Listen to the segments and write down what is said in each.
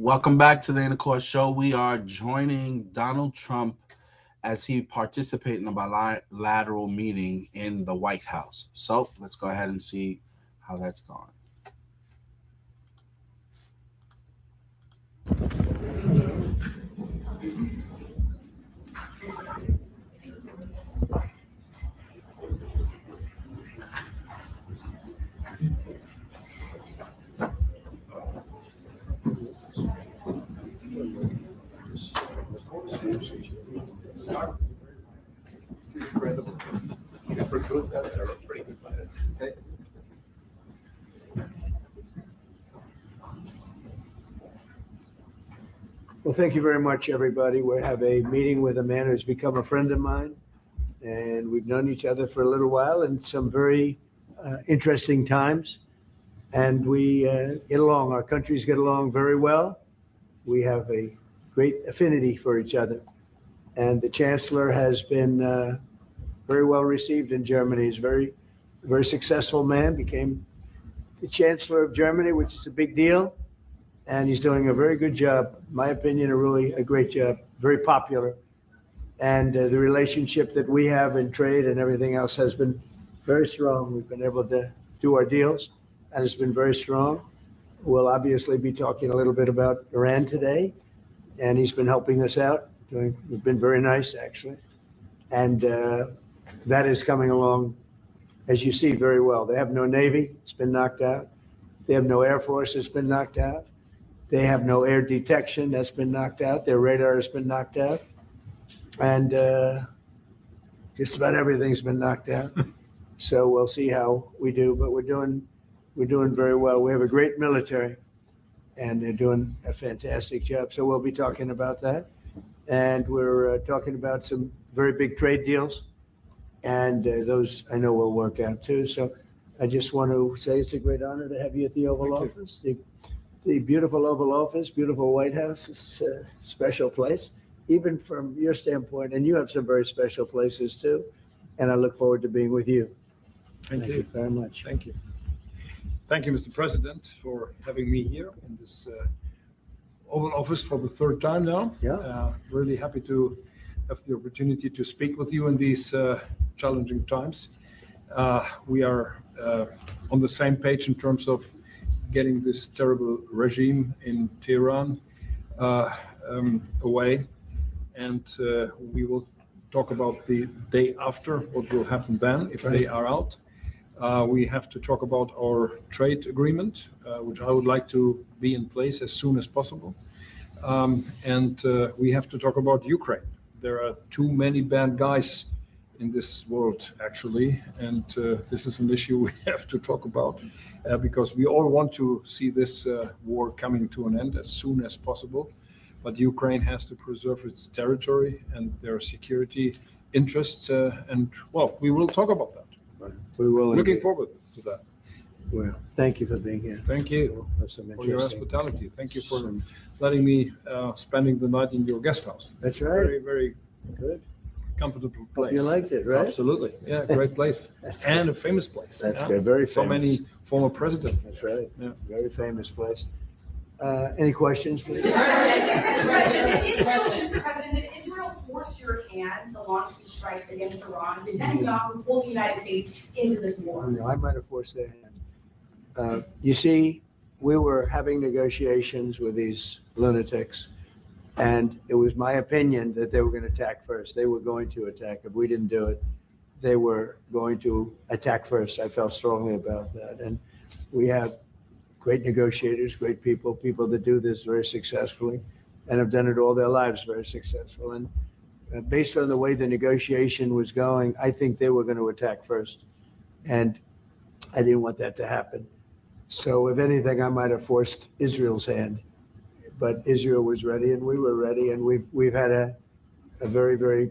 Welcome back to the Intercourse Show. We are joining Donald Trump as he participates in a bilateral meeting in the White House. So let's go ahead and see how that's gone. Well, thank you very much, everybody. We have a meeting with a man who's become a friend of mine, and we've known each other for a little while and some very interesting times. And we get along. Our countries get along very well. We have a great affinity for each other. And the chancellor has been very well received in Germany. He's a very successful man, became the chancellor of Germany, which is a big deal. And he's doing a very good job, in my opinion, a great job, very popular. And the relationship that we have in trade and everything else has been very strong. We've been able to do our deals, and it's been very strong. We'll obviously be talking a little bit about Iran today, and he's been helping us out. We've been very nice, actually. And that is coming along, as you see, very well. They have no Navy, it's been knocked out. They have no Air Force, it's been knocked out. They have no air detection, that's been knocked out. Their radar has been knocked out. And just about everything's been knocked out. So we'll see how we do, but we're doing very well. We have a great military, and they're doing a fantastic job. So we'll be talking about that. And we're talking about some very big trade deals. And those I know will work out too. So I just want to say it's a great honor to have you at the Oval Office. The beautiful Oval Office, beautiful White House. It's a special place, even from your standpoint. And you have some very special places too. And I look forward to being with you. Thank you very much. Thank you. Thank you, Mr. President, for having me here in this Oval Office for the third time now. Yeah. Really happy to have the opportunity to speak with you in these challenging times. We are on the same page in terms of getting this terrible regime in Tehran away. And we will talk about the day after, what will happen then if they are out. We have to talk about our trade agreement, which I would like to be in place as soon as possible. And we have to talk about Ukraine. There are too many bad guys in this world, actually, and this is an issue we have to talk about because we all want to see this war coming to an end as soon as possible. But Ukraine has to preserve its territory and their security interests, and well, we will talk about that. We will. Looking forward to that. Well, thank you for being here. Thank you for your hospitality. Thank you for letting me spending the night in your guest house. That's right. Very, very Good. comfortable place. You liked it, right? Absolutely. Yeah, great place. And a famous place. That's Yeah. good. Very famous. So many former presidents. That's right. Yeah. Very famous place. Any questions, please? Mr. President, did Israel force your hand to launch these strikes against Iran? Did Netanyahu pull the United States into this war? No, I might have forced their hand. You see, we were having negotiations with these lunatics, and it was my opinion that they were going to attack first. They were going to attack. If we didn't do it, they were going to attack first. I felt strongly about that. And we have great negotiators, great people that do this very successfully and have done it all their lives very successful. And based on the way the negotiation was going, I think they were going to attack first. And I didn't want that to happen. So if anything, I might have forced Israel's hand. But Israel was ready and we were ready. And we've had a very, very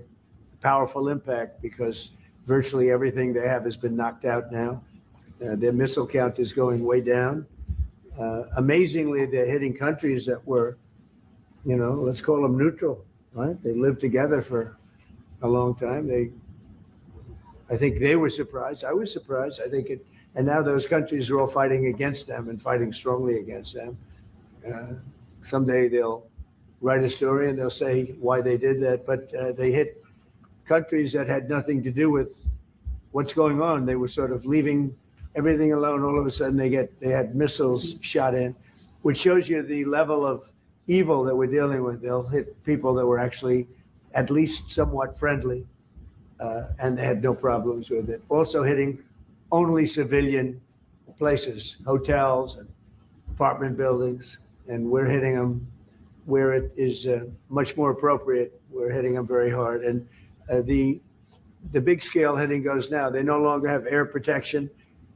powerful impact because virtually everything they have has been knocked out now. Their missile count is going way down. Amazingly, they're hitting countries that were, let's call them neutral, right? They lived together for a long time. I think they were surprised. I was surprised. And now those countries are all fighting against them and fighting strongly against them. someday they'll write a story and they'll say why they did that. But they hit countries that had nothing to do with what's going on. They were sort of leaving everything alone. All of a sudden they had missiles shot in, which shows you the level of evil that we're dealing with. They'll hit people that were actually at least somewhat friendly, and they had no problems with it. Also hitting only civilian places, hotels and apartment buildings, and we're hitting them where it is much more appropriate. We're hitting them very hard. And the big scale hitting goes now. They no longer have air protection.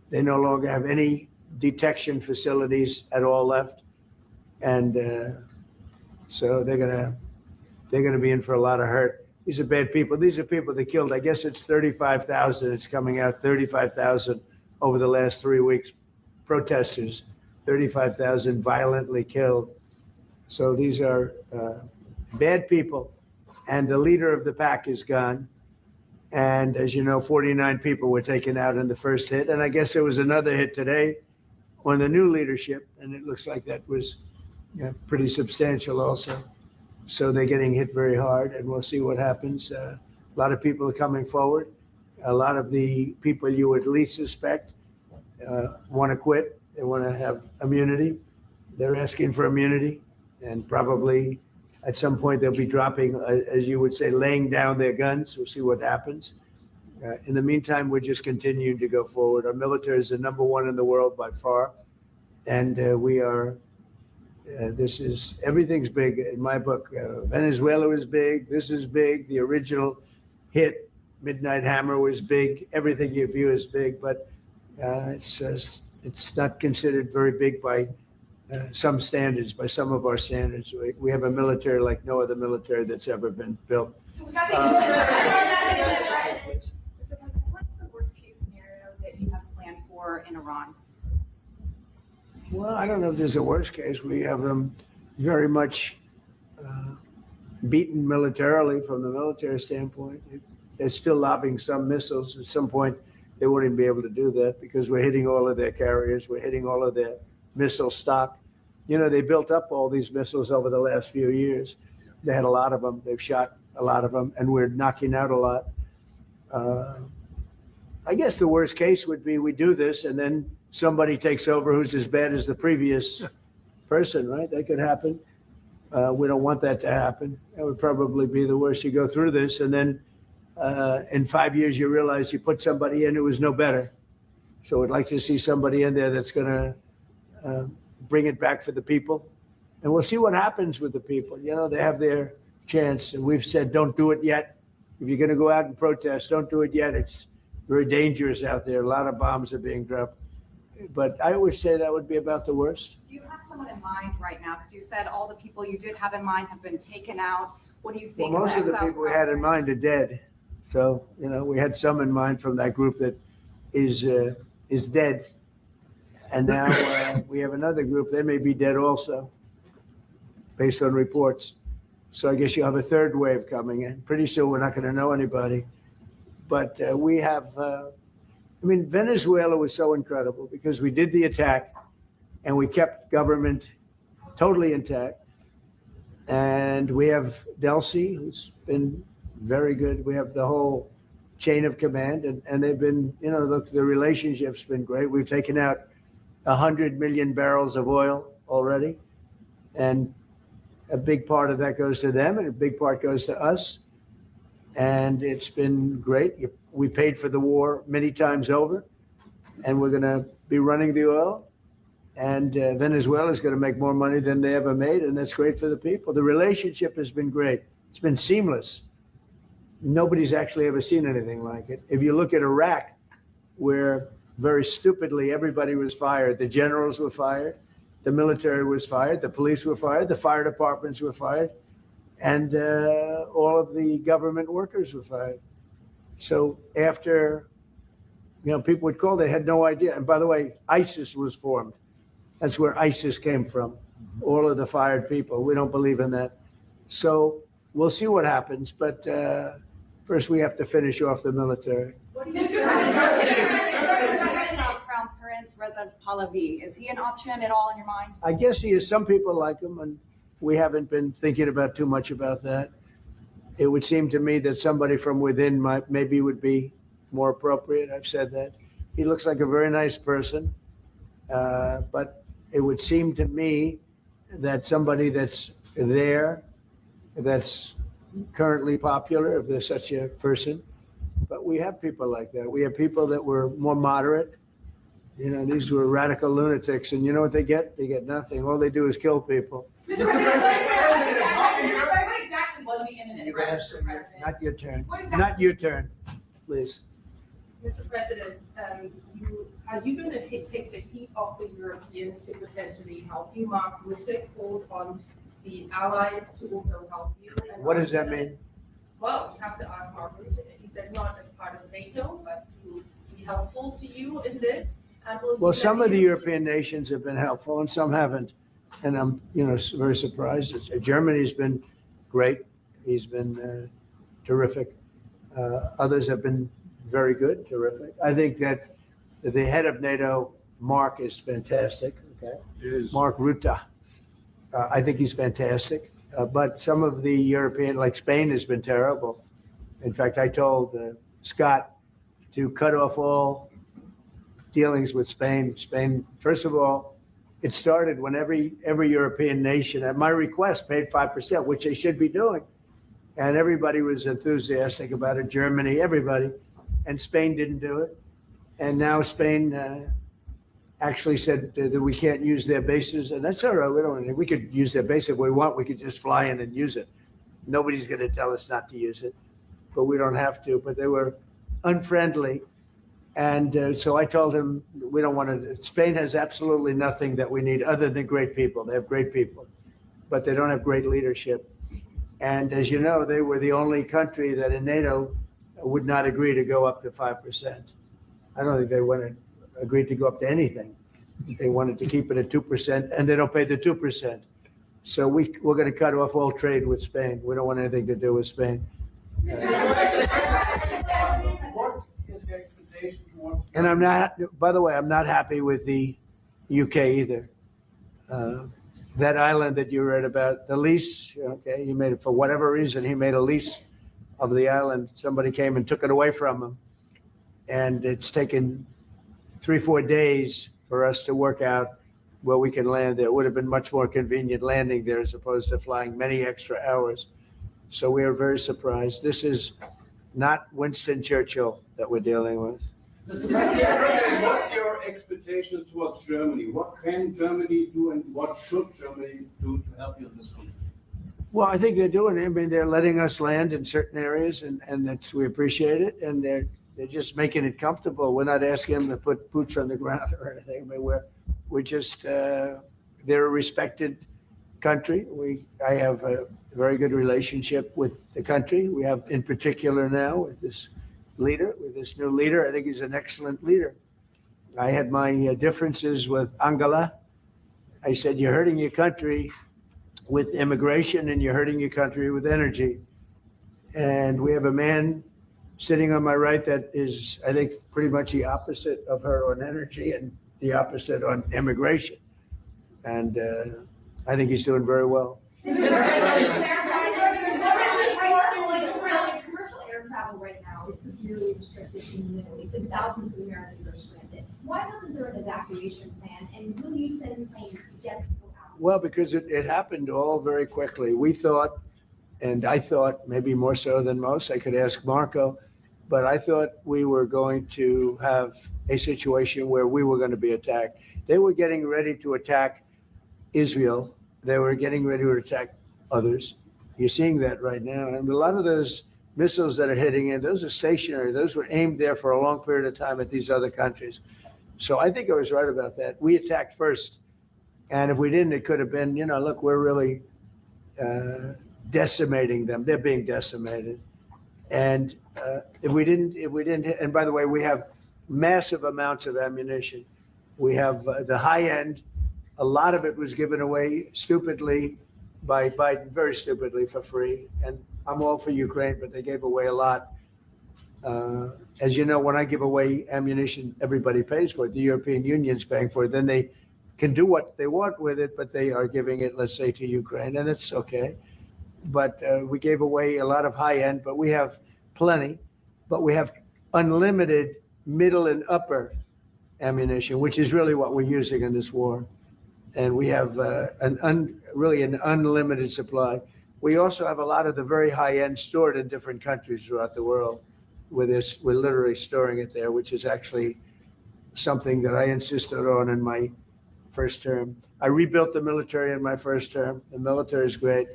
They no longer have any detection facilities at all left. And so they're gonna be in for a lot of hurt. These are bad people. These are people that killed. I guess it's 35,000. It's coming out 35,000 over the last 3 weeks. Protesters, 35,000 violently killed. So these are bad people, and the leader of the pack is gone. And as you know, 49 people were taken out in the first hit, and I guess there was another hit today on the new leadership, and it looks like that was pretty substantial also. So they're getting hit very hard, and we'll see what happens. A lot of people are coming forward. A lot of the people you would least suspect want to quit. They want to have immunity. They're asking for immunity, and probably at some point they'll be dropping, as you would say, laying down their guns. We'll see what happens. In the meantime, we're just continuing to go forward. Our military is the number one in the world by far, and we are. Everything's big in my book. Venezuela was big. This is big. The original hit, Midnight Hammer, was big. Everything you view is big, but it's not considered very big by some standards, by some of our standards. We have a military like no other military that's ever been built. So we got what's the worst case scenario that you have planned for in Iran? Well, I don't know if there's a worst case. We have them very much beaten militarily from the military standpoint. They're still lobbing some missiles. At some point, they wouldn't be able to do that because we're hitting all of their carriers. We're hitting all of their missile stock. You know, they built up all these missiles over the last few years. They had a lot of them. They've shot a lot of them, and we're knocking out a lot. I guess the worst case would be we do this, and then somebody takes over who's as bad as the previous person, right? That could happen. We don't want that to happen. That would probably be the worst. You go through this, and then in 5 years, you realize you put somebody in who was no better. So we'd like to see somebody in there that's going to bring it back for the people. And we'll see what happens with the people. You know, they have their chance. And we've said, don't do it yet. If you're going to go out and protest, don't do it yet. It's very dangerous out there. A lot of bombs are being dropped. But I would say that would be about the worst. Do you have someone in mind right now? Because you said all the people you did have in mind have been taken out. What do you think? Well, most of the people we had in mind are dead. So, you know, we had some in mind from that group that is dead. And now we have another group. They may be dead also, based on reports. So I guess you have a third wave coming in. Pretty soon we're not going to know anybody. But we have, Venezuela was so incredible because we did the attack and we kept government totally intact. And we have Delcy, who's been very good. We have the whole chain of command, and they've been, you know, the relationship's been great. We've taken out 100 million barrels of oil already. And a big part of that goes to them and a big part goes to us. And it's been great. We paid for the war many times over, and we're going to be running the oil. And Venezuela is going to make more money than they ever made, and that's great for the people. The relationship has been great. It's been seamless. Nobody's actually ever seen anything like it. If you look at Iraq, where very stupidly everybody was fired, the generals were fired, the military was fired, the police were fired, the fire departments were fired, and all of the government workers were fired. So after, you know, people would call, they had no idea. And by the way, ISIS was formed. That's where ISIS came from, all of the fired people. We don't believe in that. So we'll see what happens. But first, we have to finish off the military. What do you think? Crown Prince Reza Pahlavi, is he an option at all in your mind? I guess he is. Some people like him, and we haven't been thinking about too much about that. It would seem to me that somebody from within maybe would be more appropriate. I've said that. He looks like a very nice person, but it would seem to me that somebody that's there, that's currently popular, if there's such a person. But we have people like that. We have people that were more moderate. These were radical lunatics, and you know what they get? They get nothing. All they do is kill people. Mr. President, what exactly was the imminent threat, Mr. President? Not your turn. What exactly- Not your turn, please. Mr. President, are you going to take the heat off the Europeans to potentially help you? Mark Rutte called on the allies to also help you. What does that mean? Well, you have to ask Mark Rutte. He said not as part of NATO, but to be helpful to you in this. Well, some of the European nations have been helpful and some haven't. And I'm, very surprised. Germany's been great. He's been terrific. Others have been very good, terrific. I think that the head of NATO, Mark, is fantastic. Okay, Mark Rutte. I think he's fantastic. But some of the European, like Spain, has been terrible. In fact, I told Scott to cut off all dealings with Spain. Spain, first of all, it started when every European nation, at my request, paid 5%, which they should be doing. And everybody was enthusiastic about it. Germany, everybody. And Spain didn't do it. And now Spain actually said that we can't use their bases. And that's all right. We could use their base if we want. We could just fly in and use it. Nobody's going to tell us not to use it. But we don't have to. But they were unfriendly. And so I told him, we don't want to. Spain has absolutely nothing that we need other than great people. They have great people, but they don't have great leadership. And as you know, they were the only country that in NATO would not agree to go up to 5%. I don't think they agreed to go up to anything. They wanted to keep it at 2%, and they don't pay the 2%. So we're going to cut off all trade with Spain. We don't want anything to do with Spain. And I'm not, by the way, I'm not happy with the UK either. That island that you read about, the lease, okay, he made it for whatever reason, he made a lease of the island. Somebody came and took it away from him. And it's taken 3-4 days for us to work out where we can land there. It would have been much more convenient landing there as opposed to flying many extra hours. So we are very surprised. This is not Winston Churchill that we're dealing with. Mr. President, what's your expectations towards Germany? What can Germany do and what should Germany do to help you in this conflict? Well, I think they're doing it. I mean, they're letting us land in certain areas, and we appreciate it. And they're just making it comfortable. We're not asking them to put boots on the ground or anything. I mean, we're just they're a respected country. I have a very good relationship with the country. We have, in particular, now with this new leader. I think he's an excellent leader. I had my differences with Angela. I said, you're hurting your country with immigration and you're hurting your country with energy. And we have a man sitting on my right that is, I think, pretty much the opposite of her on energy and the opposite on immigration. And I think he's doing very well. Travel right now is severely restricted in the Middle East, and thousands of Americans are stranded. Why wasn't there an evacuation plan, and will you send planes to get people out? Well, because it happened all very quickly. We thought, and I thought maybe more so than most, I could ask Marco, but I thought we were going to have a situation where we were going to be attacked. They were getting ready to attack Israel. They were getting ready to attack others. You're seeing that right now. And a lot of those missiles that are hitting in, those are stationary. Those were aimed there for a long period of time at these other countries. So I think I was right about that. We attacked first. And if we didn't, it could have been, look, we're really decimating them. They're being decimated. And if we didn't, and by the way, we have massive amounts of ammunition. We have the high end. A lot of it was given away stupidly by Biden, very stupidly, for free. And I'm all for Ukraine, but they gave away a lot. As you know, when I give away ammunition, everybody pays for it. The European Union's paying for it. Then they can do what they want with it, but they are giving it, let's say, to Ukraine, and it's okay. But we gave away a lot of high end, but we have plenty. But we have unlimited middle and upper ammunition, which is really what we're using in this war. And we have really an unlimited supply. We also have a lot of the very high end stored in different countries throughout the world. With this, we're literally storing it there, which is actually something that I insisted on in my first term. I rebuilt the military in my first term. The military is great.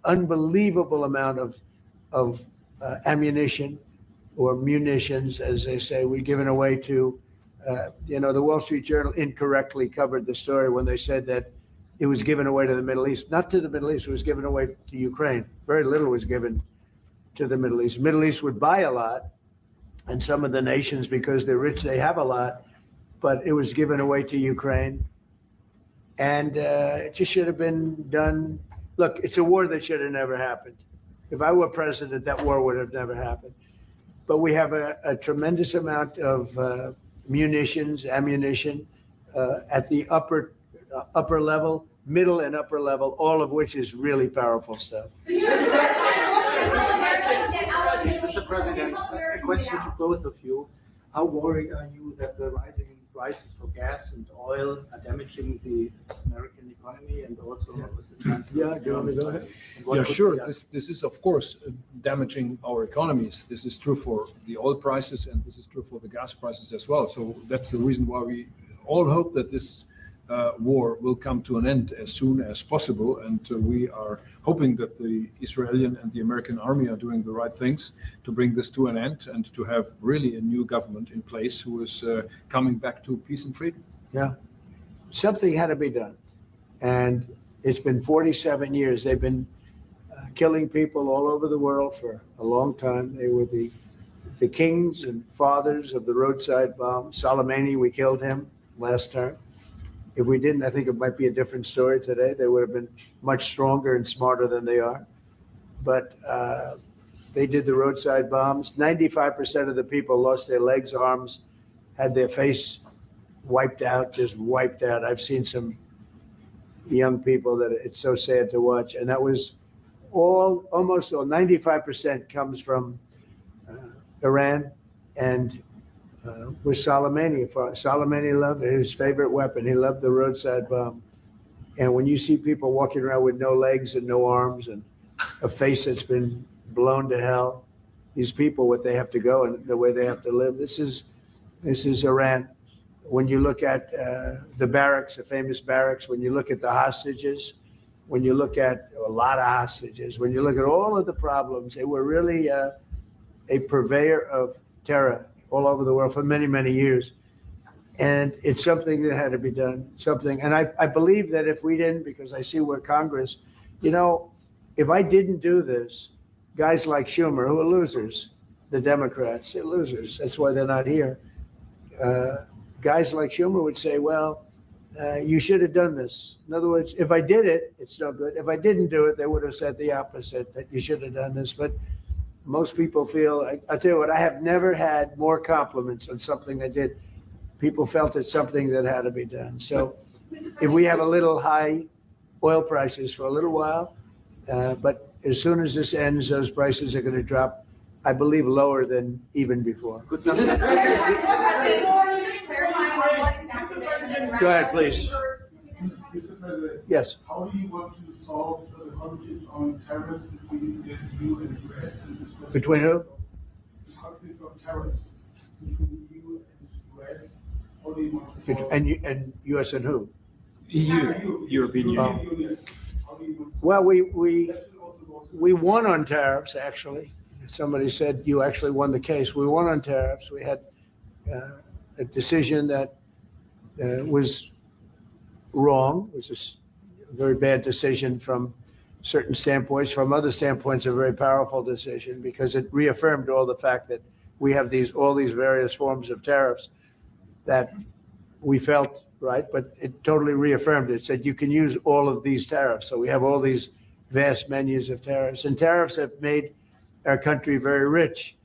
Unbelievable amount of ammunition or munitions, as they say, we're giving away to, the Wall Street Journal incorrectly covered the story when they said that it was given away to the Middle East. Not to the Middle East, it was given away to Ukraine. Very little was given to the Middle East. The Middle East would buy a lot, and some of the nations, because they're rich, they have a lot, but it was given away to Ukraine. And it just should have been done. Look, it's a war that should have never happened. If I were president, that war would have never happened. But we have a tremendous amount of munitions, ammunition at the upper level, middle and upper level, all of which is really powerful stuff. Mr. President, a question to both of you. How worried are you that the rising prices for gas and oil are damaging the American economy and also with the Chancellor? Yeah, do you want me to go ahead? Yeah, sure. This is, of course, damaging our economies. This is true for the oil prices, and this is true for the gas prices as well. So that's the reason why we all hope that this war will come to an end as soon as possible. And we are hoping that the Israeli and the American army are doing the right things to bring this to an end and to have really a new government in place who is coming back to peace and freedom. Yeah, something had to be done. And it's been 47 years. They've been killing people all over the world for a long time. They were the kings and fathers of the roadside bomb. Soleimani, we killed him last term. If we didn't, I think it might be a different story today. They would have been much stronger and smarter than they are. But they did the roadside bombs. 95% of the people lost their legs, arms, had their face wiped out, just wiped out. I've seen some young people that it's so sad to watch. And that was almost all, 95% comes from Iran and with Soleimani. Soleimani loved his favorite weapon. He loved the roadside bomb. And when you see people walking around with no legs and no arms and a face that's been blown to hell, these people, what they have to go and the way they have to live, this is Iran. When you look at the barracks, the famous barracks, when you look at the hostages, when you look at a lot of hostages, when you look at all of the problems, they were really a purveyor of terror all over the world for many, many years. And it's something that had to be done, and I believe that if we didn't, because I see where Congress, if I didn't do this, guys like Schumer, who are losers, the Democrats, they're losers. That's why they're not here. Guys like Schumer would say, well, you should have done this. In other words, if I did it, it's no good. If I didn't do it, they would have said the opposite, that you should have done this. But most people feel, I tell you what, I have never had more compliments on something I did. People felt it's something that had to be done. So if we have a little high oil prices for a little while, but as soon as this ends, those prices are going to drop, I believe, lower than even before. Could Go something Go ahead, please. Mr. President, Yes. how do you want to solve the conflict on tariffs between the EU and the US? And this was Between who? The conflict on tariffs between the EU and the US. How do you want to solve? And U.S. and who? EU, European Union. Union. How do you want to Well, That should also go to- we won on tariffs, actually. Somebody said you actually won the case. We won on tariffs. We had a decision that was wrong. It was a very bad decision from certain standpoints. From other standpoints, a very powerful decision because it reaffirmed all the fact that we have all these various forms of tariffs that we felt right, but it totally reaffirmed it. It said you can use all of these tariffs. So we have all these vast menus of tariffs, and tariffs have made our country very rich.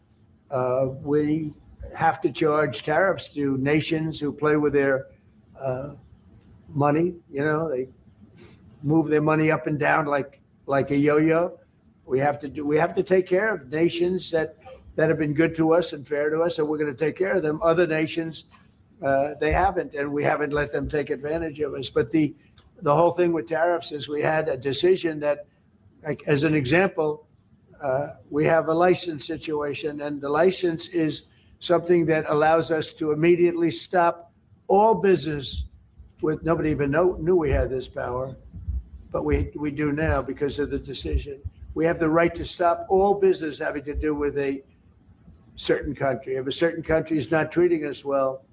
We have to charge tariffs to nations who play with their money. They move their money up and down like a yo-yo. We have to take care of nations that have been good to us and fair to us, and we're going to take care of them. Other nations, they haven't, and we haven't let them take advantage of us. But the whole thing with tariffs is we had a decision that, like, as an example, we have a license situation, and the license is something that allows us to immediately stop all business with, nobody even knew we had this power, but we do now because of the decision. We have the right to stop all business having to do with a certain country. If a certain country is not treating us well,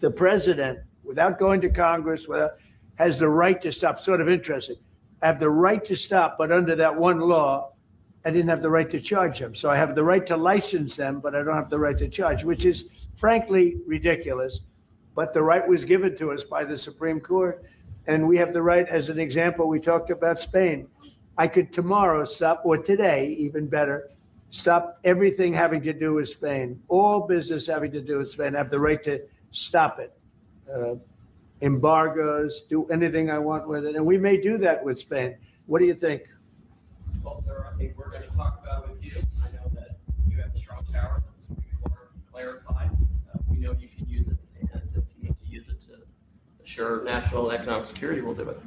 the president, without going to Congress, has the right to stop. Sort of interesting. I have the right to stop, but under that one law, I didn't have the right to charge them. So I have the right to license them, but I don't have the right to charge, which is frankly ridiculous. But the right was given to us by the Supreme Court. And we have the right, as an example, we talked about Spain. I could tomorrow stop, or today, even better, stop everything having to do with Spain. All business having to do with Spain. I have the right to stop it. Embargoes, do anything I want with it. And we may do that with Spain. What do you think? Well, sir, I think we're going to talk about it with you. I know that you have a strong power. So we clarify. We know you can use it. And if you need to use it to assure national and economic security, we'll do it.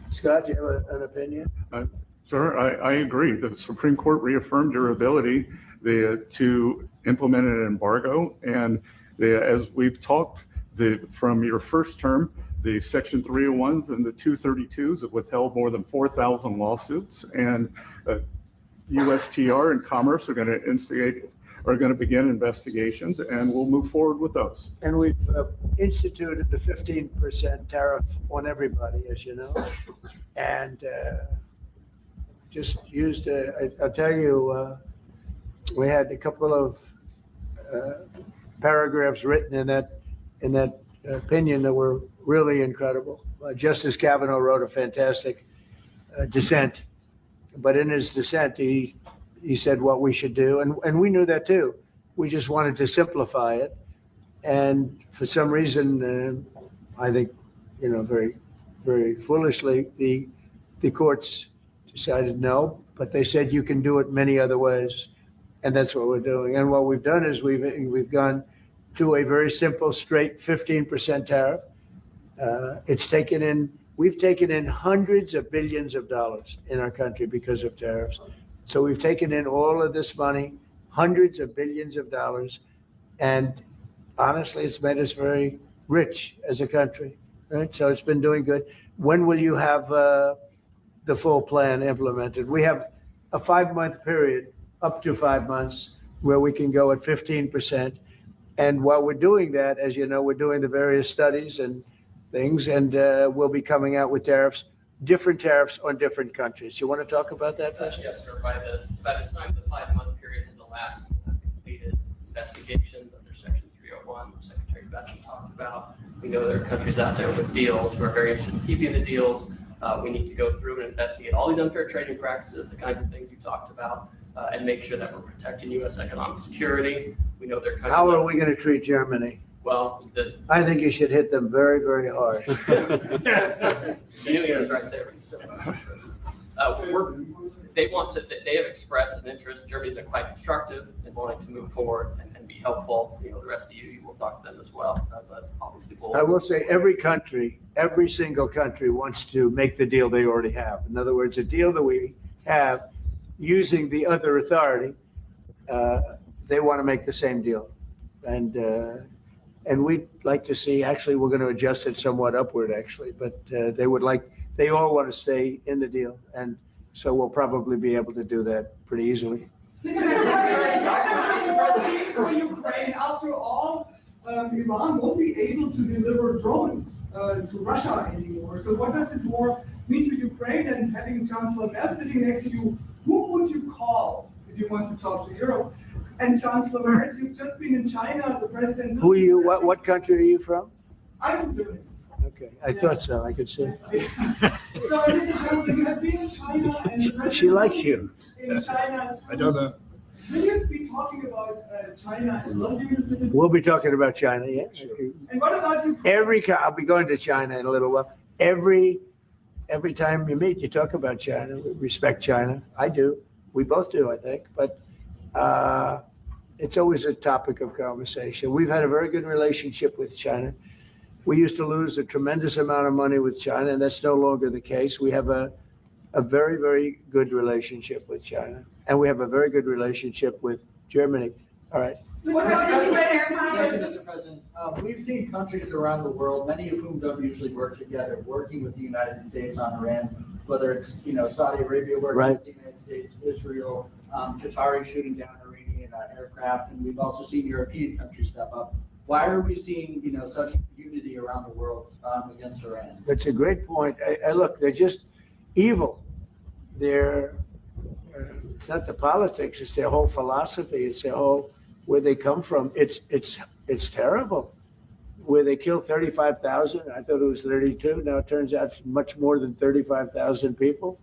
Scott, do you have an opinion? Sir, I agree. The Supreme Court reaffirmed your ability to implement an embargo. And as we've talked, from your first term, the Section 301s and the 232s have withheld more than 4,000 lawsuits. And USTR and Commerce are going to begin investigations, and we'll move forward with those. And we've instituted the 15% tariff on everybody, as you know. And just used, I'll tell you, we had a couple of paragraphs written in that opinion that were really incredible. Justice Kavanaugh wrote a fantastic dissent, but in his dissent, he said what we should do, and we knew that too. We just wanted to simplify it, and for some reason, I think, very, very foolishly, the courts decided no, but they said you can do it many other ways, and that's what we're doing. And what we've done is we've gone to a very simple, straight 15% tariff. We've taken in hundreds of billions of dollars in our country because of tariffs. So we've taken in all of this money, hundreds of billions of dollars, and honestly, it's made us very rich as a country, right? So it's been doing good. When will you have the full plan implemented? We have a 5-month period, up to 5 months, where we can go at 15%. And while we're doing that, as you know, we're doing the various studies and things, and we'll be coming out with different tariffs on different countries. You want to talk about that, Fisher? Yes, sir. By the time the 5-month period has elapsed, we've completed investigations under Section 301, which Secretary Besson talked about. We know there are countries out there with deals who are very interested in keeping the deals. We need to go through and investigate all these unfair trading practices, the kinds of things you talked about, and make sure that we're protecting U.S. economic security. We know there are countries. How are we going to treat Germany? Well, I think you should hit them very, very hard. Union is right there. So, they have expressed an interest. Germany's been quite constructive in wanting to move forward and be helpful. The rest of the EU will talk to them as well. But obviously, I will say every single country wants to make the deal they already have. In other words, a deal that we have using the other authority, they want to make the same deal. And we'd like to see, actually, we're going to adjust it somewhat upward, actually, but they all want to stay in the deal. And so we'll probably be able to do that pretty easily. For Ukraine, after all, Iran won't be able to deliver drones to Russia anymore. So what does this war mean to Ukraine? And having Chancellor Merz sitting next to you, who would you call if you want to talk to Europe? And Chancellor Merz, you've just been in China, the president. Who are you? What country are you from? I'm from Germany. Okay, I thought so. I could see. So, Mr. Chancellor, you have been in China, and the president she likes you. In China, I don't know. Will you be talking about China as well during this visit? We'll be talking about China, yeah. And what about you? I'll be going to China in a little while. Every time you meet, you talk about China. We respect China. I do. We both do, I think. But it's always a topic of conversation. We've had a very good relationship with China. We used to lose a tremendous amount of money with China, and that's no longer the case. We have a very, very good relationship with China, and we have a very good relationship with Germany. All right. Thank you, Mr. President. We've seen countries around the world, many of whom don't usually work together, working with the United States on Iran, whether it's Saudi Arabia working with the United States, Israel, Qatari shooting down Iranian aircraft, and we've also seen European countries step up. Why are we seeing such unity around the world against Iran? That's a great point. Look, they're just evil. They're it's not the politics; it's their whole philosophy. It's their whole where they come from. It's terrible. Where they killed 35,000. I thought it was 32. Now it turns out it's much more than 35,000 people,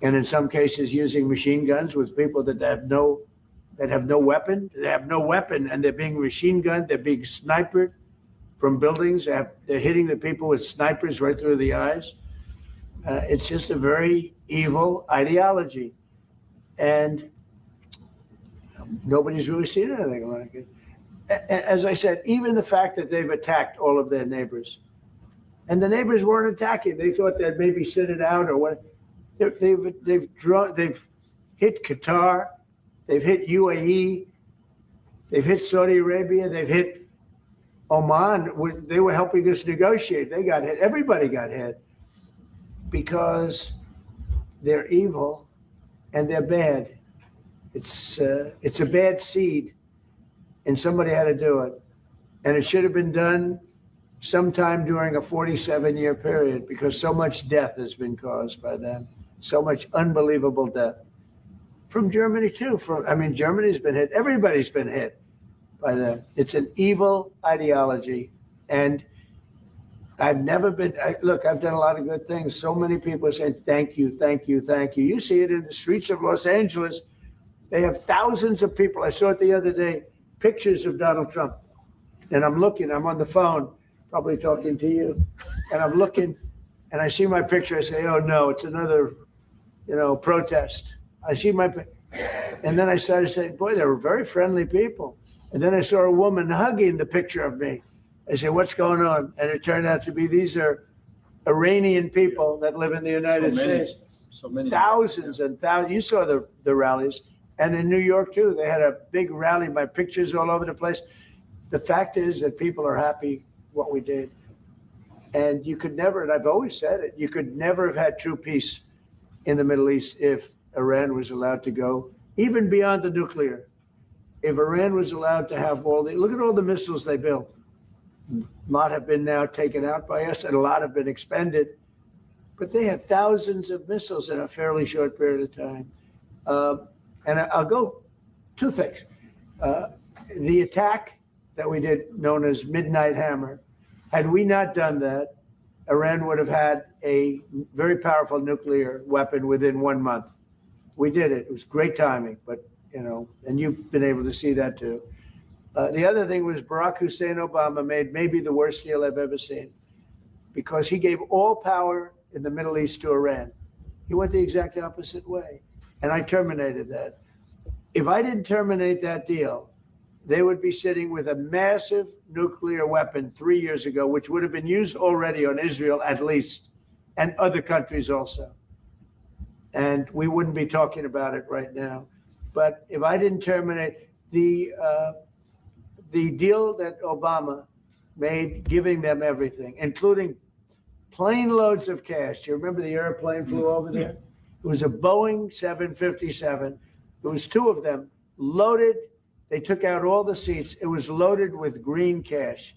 and in some cases using machine guns with people that have no weapon. They have no weapon, and they're being machine gunned. They're being sniped from buildings. They're hitting the people with snipers right through the eyes. It's just a very evil ideology, and nobody's really seen anything like it. As I said, even the fact that they've attacked all of their neighbors, and the neighbors weren't attacking. They thought they'd maybe sit it out or what. They've hit Qatar. They've hit UAE, they've hit Saudi Arabia, they've hit Oman. They were helping us negotiate. They got hit. Everybody got hit because they're evil and they're bad. It's a bad seed, and somebody had to do it. And it should have been done sometime during a 47-year period because so much death has been caused by them, so much unbelievable death. From Germany too. Germany's been hit. Everybody's been hit by them. It's an evil ideology, and I've never been. Look, I've done a lot of good things. So many people are saying thank you, thank you, thank you. You see it in the streets of Los Angeles. They have thousands of people. I saw it the other day. Pictures of Donald Trump, and I'm looking. I'm on the phone, probably talking to you, and I'm looking, and I see my picture. I say, oh no, it's another, protest. I see and then I started saying, boy, they were very friendly people. And then I saw a woman hugging the picture of me. I said, what's going on? And it turned out to be these are Iranian people that live in the United States. So many. Thousands and thousands. You saw the rallies. And in New York, too, they had a big rally. My pictures all over the place. The fact is that people are happy what we did. And you could never, and I've always said it, you could never have had true peace in the Middle East if Iran was allowed to go, even beyond the nuclear. If Iran was allowed to have look at all the missiles they built. A lot have been now taken out by us, and a lot have been expended. But they had thousands of missiles in a fairly short period of time. And I'll go two things. The attack that we did, known as Midnight Hammer, had we not done that, Iran would have had a very powerful nuclear weapon within 1 month. We did it. It was great timing, but, and you've been able to see that too. The other thing was Barack Hussein Obama made maybe the worst deal I've ever seen because he gave all power in the Middle East to Iran. He went the exact opposite way, and I terminated that. If I didn't terminate that deal, they would be sitting with a massive nuclear weapon 3 years ago, which would have been used already on Israel at least, and other countries also. And we wouldn't be talking about it right now. But if I didn't terminate the deal that Obama made, giving them everything, including plane loads of cash. Do you remember the airplane flew over there? It was a Boeing 757. There was two of them loaded. They took out all the seats. It was loaded with green cash.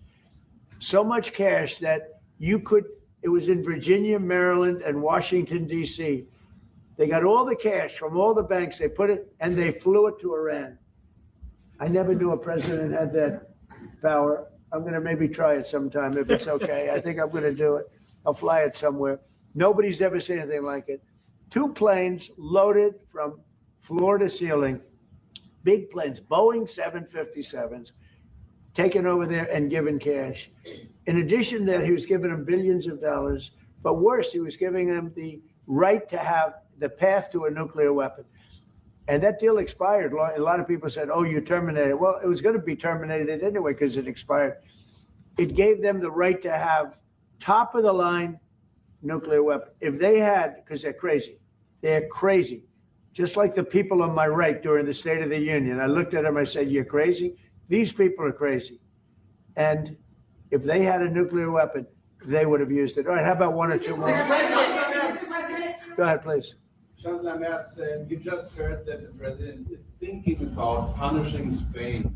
So much cash that it was in Virginia, Maryland, and Washington, D.C. They got all the cash from all the banks. They put it, and they flew it to Iran. I never knew a president had that power. I'm going to maybe try it sometime if it's okay. I think I'm going to do it. I'll fly it somewhere. Nobody's ever seen anything like it. 2 planes loaded from floor to ceiling big planes, Boeing 757s, taken over there and given cash. In addition to that, he was giving them billions of dollars, but worse, he was giving them the right to have the path to a nuclear weapon. And that deal expired. A lot of people said, oh, you terminated it. Well, it was going to be terminated anyway because it expired. It gave them the right to have top of the line nuclear weapon. If they had, because they're crazy. Just like the people on my right during the State of the Union. I looked at them, I said, you're crazy? These people are crazy. And if they had a nuclear weapon, they would have used it. All right, how about one or two more? Mr. President. Go ahead, please. Chancellor Merz, you just heard that the president is thinking about punishing Spain.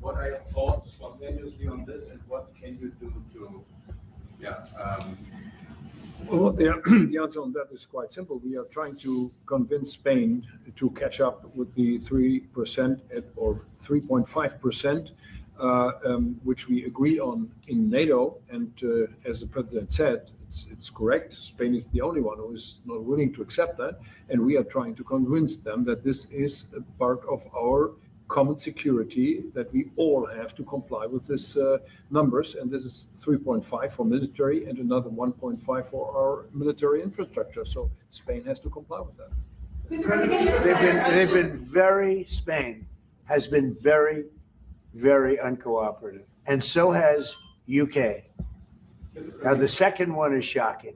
What are your thoughts spontaneously on this, and what can you do to, Well, the answer on that is quite simple. We are trying to convince Spain to catch up with the 3% or 3.5%, which we agree on in NATO. And as the president said, it's correct. Spain is the only one who is not willing to accept that. And we are trying to convince them that this is a part of our common security, that we all have to comply with this numbers. And this is 3.5 for military and another 1.5 for our military infrastructure. So Spain has to comply with that. Spain has been very, very uncooperative. And so has UK. Now, the second one is shocking,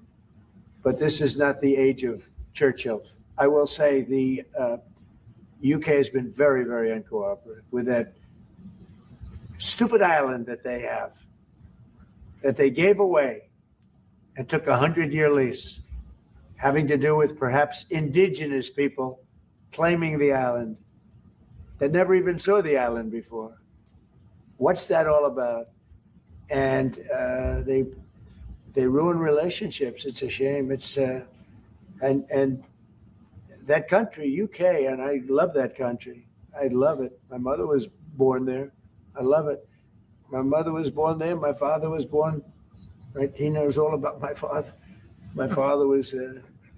but this is not the age of Churchill. I will say the UK has been very, very uncooperative with that stupid island that they have, that they gave away and took a 100-year lease, having to do with perhaps indigenous people claiming the island that never even saw the island before. What's that all about? And they ruin relationships. It's a shame. It's and that country, UK, and I love that country. I love it. My mother was born there. I love it. My mother was born there. My father was born, right? He knows all about my father. My father was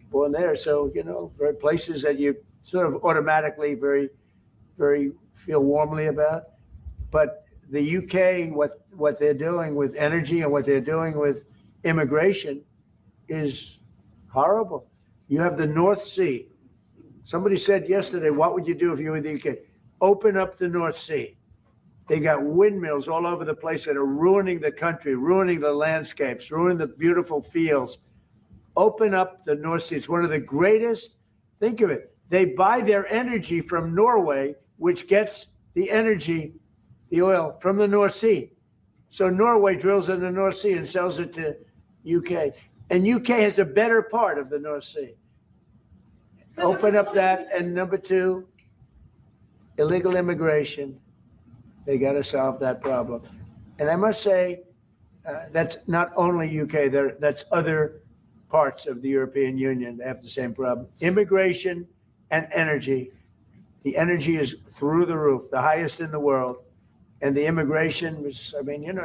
born there. So, very places that you sort of automatically very, very feel warmly about. But the UK, what they're doing with energy and what they're doing with immigration is horrible. You have the North Sea. Somebody said yesterday, what would you do if you were in the UK? Open up the North Sea. They got windmills all over the place that are ruining the country, ruining the landscapes, ruining the beautiful fields. Open up the North Sea. It's one of the greatest. Think of it. They buy their energy from Norway, which gets the energy, the oil, from the North Sea. So Norway drills in the North Sea and sells it to UK. And UK has a better part of the North Sea. Open up that. And number two, illegal immigration. They got to solve that problem. And I must say, that's not only UK, that's other parts of the European Union that have the same problem. Immigration and energy. The energy is through the roof, the highest in the world. And the immigration was,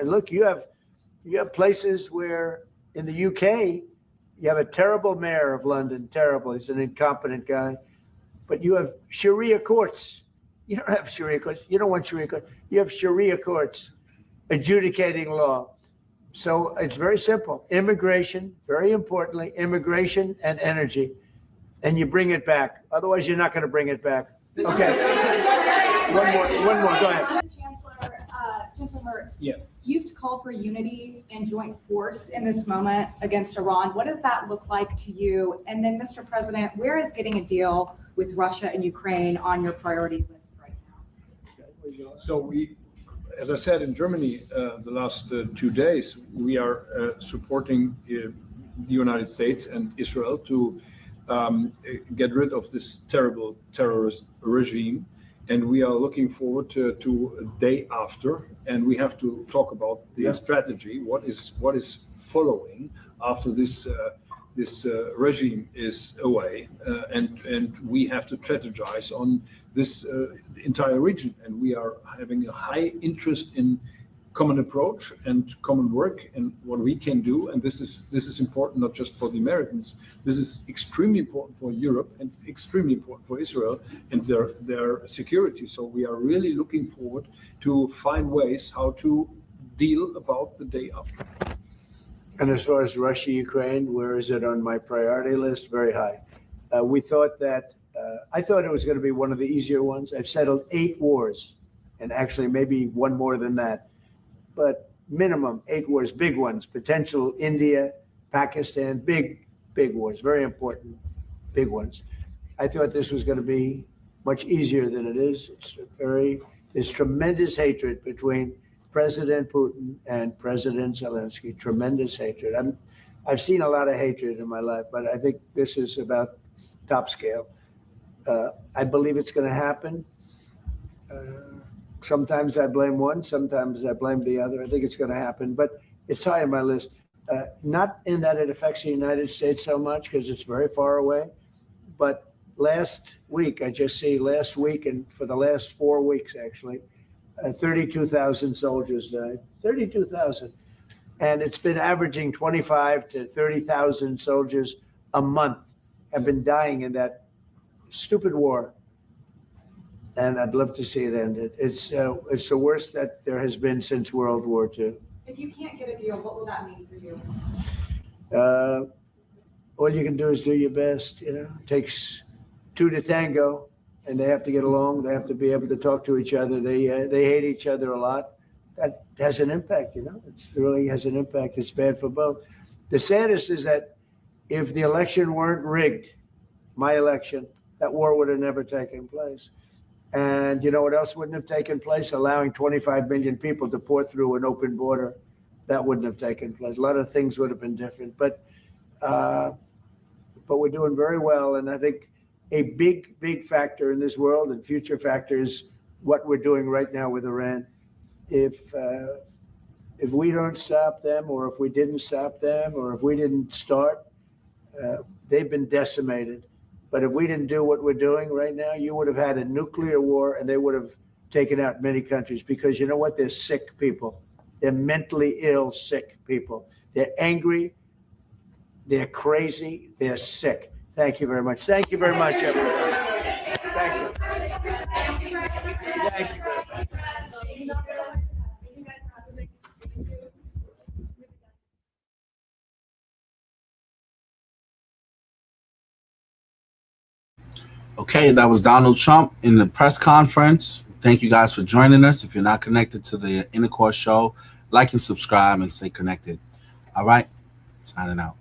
look, you have places where in the UK, you have a terrible mayor of London, terrible. He's an incompetent guy. But you have Sharia courts. You don't have Sharia courts. You don't want Sharia courts. You have Sharia courts adjudicating law. So it's very simple. Immigration, very importantly, immigration and energy. And you bring it back. Otherwise, you're not going to bring it back. Okay. One more. Go ahead. Chancellor Merz, Yeah. You've called for unity and joint force in this moment against Iran. What does that look like to you? And then, Mr. President, where is getting a deal with Russia and Ukraine on your priority list right now? So we, as I said, in Germany, the last 2 days, we are supporting the United States and Israel to get rid of this terrible terrorist regime. And we are looking forward to a day after, and we have to talk about the strategy. What is following after this regime is away, and we have to strategize on this entire region. And we are having a high interest in common approach and common work and what we can do. And this is important not just for the Americans. This is extremely important for Europe and extremely important for Israel and their security. So we are really looking forward to find ways how to deal about the day after. And as far as Russia, Ukraine, where is it on my priority list? Very high. We thought that, I thought it was going to be one of the easier ones. I've settled 8 wars, and actually maybe one more than that. But minimum 8 wars, big ones, potential India, Pakistan, big wars, very important, big ones. I thought this was going to be much easier than it is. There's tremendous hatred between President Putin and President Zelensky, tremendous hatred. I've seen a lot of hatred in my life, but I think this is about top scale. I believe it's going to happen. Sometimes I blame one, sometimes I blame the other. I think it's going to happen, but it's high on my list. Not in that it affects the United States so much because it's very far away, but last week and for the last 4 weeks actually, 32,000 soldiers died. 32,000, and it's been averaging 25 to 30,000 soldiers a month have been dying in that stupid war. And I'd love to see it ended. It's the worst that there has been since World War II. If you can't get a deal, what will that mean for you? All you can do is do your best. It takes 2 to tango. And they have to get along. They have to be able to talk to each other. They hate each other a lot. That has an impact, It really has an impact. It's bad for both. The saddest is that if the election weren't rigged, my election, that war would have never taken place. And you know what else wouldn't have taken place? Allowing 25 million people to pour through an open border. That wouldn't have taken place. A lot of things would have been different. But we're doing very well. And I think a big factor in this world and future factor is what we're doing right now with Iran. If we don't stop them, or if we didn't stop them, or if we didn't start, they've been decimated. But if we didn't do what we're doing right now, you would have had a nuclear war and they would have taken out many countries, because you know what? They're sick people. They're mentally ill, sick people. They're angry. They're crazy. They're sick. Thank you very much. Thank you very much, everybody. Thank you. Thank you very much. Okay, that was Donald Trump in the press conference. Thank you guys for joining us. If you're not connected to the Intercourse Show, like and subscribe and stay connected. All right, signing out.